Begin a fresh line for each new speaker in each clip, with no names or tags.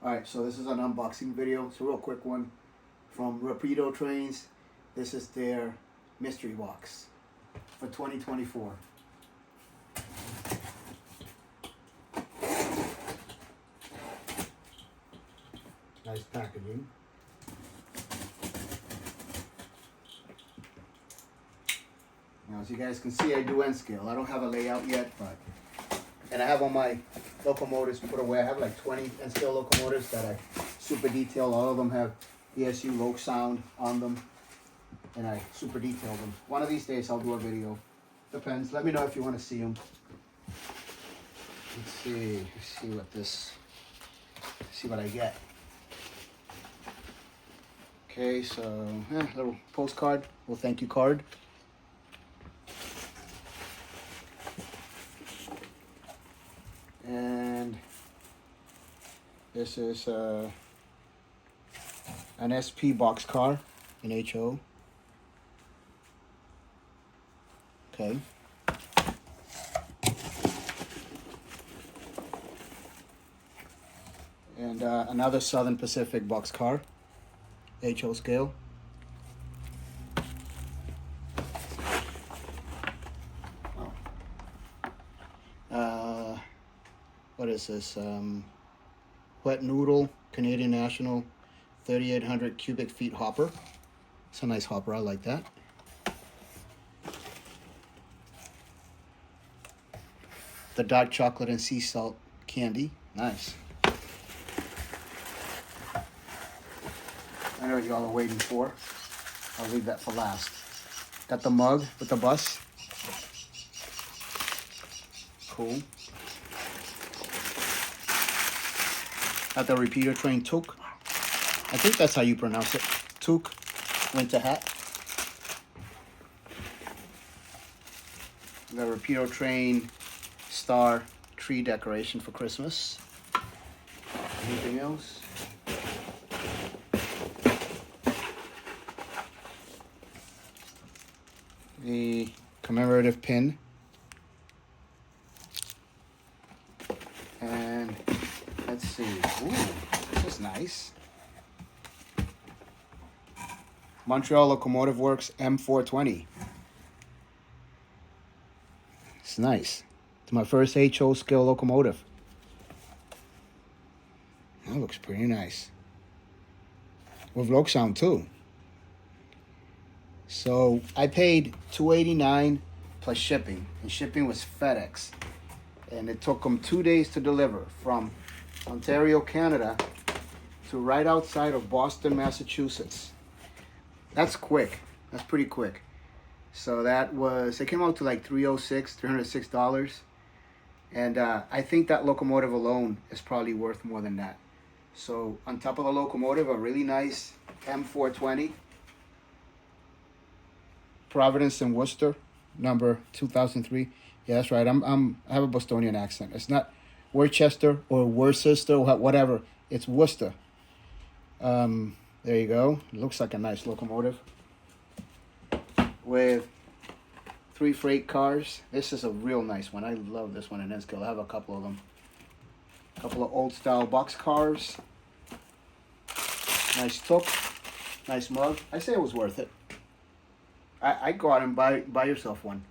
Alright, so this is an unboxing video. It's a real quick one from Rapido Trains. This is their mystery box for 2024. Nice packaging. Now, as you guys can see, I do N scale. I don't have a layout yet, and I have all my locomotives put away. I have like 20 N scale locomotives that I super detail. All of them have ESU low sound on them, and I super detail them. One of these days I'll do a video. Depends. Let me know if you want to see them. Let's see what I get. Okay, so little postcard, little thank you card. And this is an SP box car in HO. Okay. And another Southern Pacific box car, HO scale. What is this? Wet Noodle Canadian National 3,800 cubic feet hopper. It's a nice hopper. I like that. The dark chocolate and sea salt candy. Nice. I know what y'all are waiting for. I'll leave that for last. Got the mug with the bus. Cool. Got the Rapido train toque. I think that's how you pronounce it. Toque. Winter hat. The Rapido train star tree decoration for Christmas. Anything else? The commemorative pin. And let's see. Ooh, this is nice. Montreal Locomotive Works M420. It's nice. It's my first HO scale locomotive. That looks pretty nice. With low sound too. So I paid $289 plus shipping, and shipping was FedEx, and it took them 2 days to deliver from Ontario, Canada, to right outside of Boston, Massachusetts. That's quick. That's pretty quick. So it came out to like $306, and I think that locomotive alone is probably worth more than that. So on top of the locomotive, a really nice M420. Providence and Worcester, number 2003. Yeah, that's right. I have a Bostonian accent. It's not Worcester or Worcester or whatever. It's Worcester. There you go. It looks like a nice locomotive with 3 freight cars. This is a real nice one. I love this one in N-scale. I have a couple of them. A couple of old style box cars. Nice toque. Nice mug. I say it was worth it. I'd go out and buy yourself one.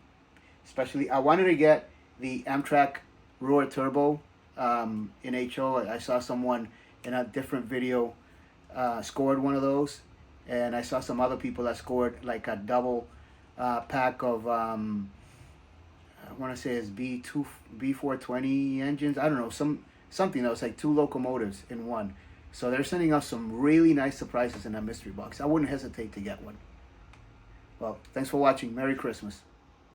Especially, I wanted to get the Amtrak Roar Turbo in HO. I saw someone in a different video scored one of those. And I saw some other people that scored like a double pack of, I want to say it's B420 engines. I don't know, something that was like 2 locomotives in one. So they're sending us some really nice surprises in that mystery box. I wouldn't hesitate to get one. Well, thanks for watching. Merry Christmas.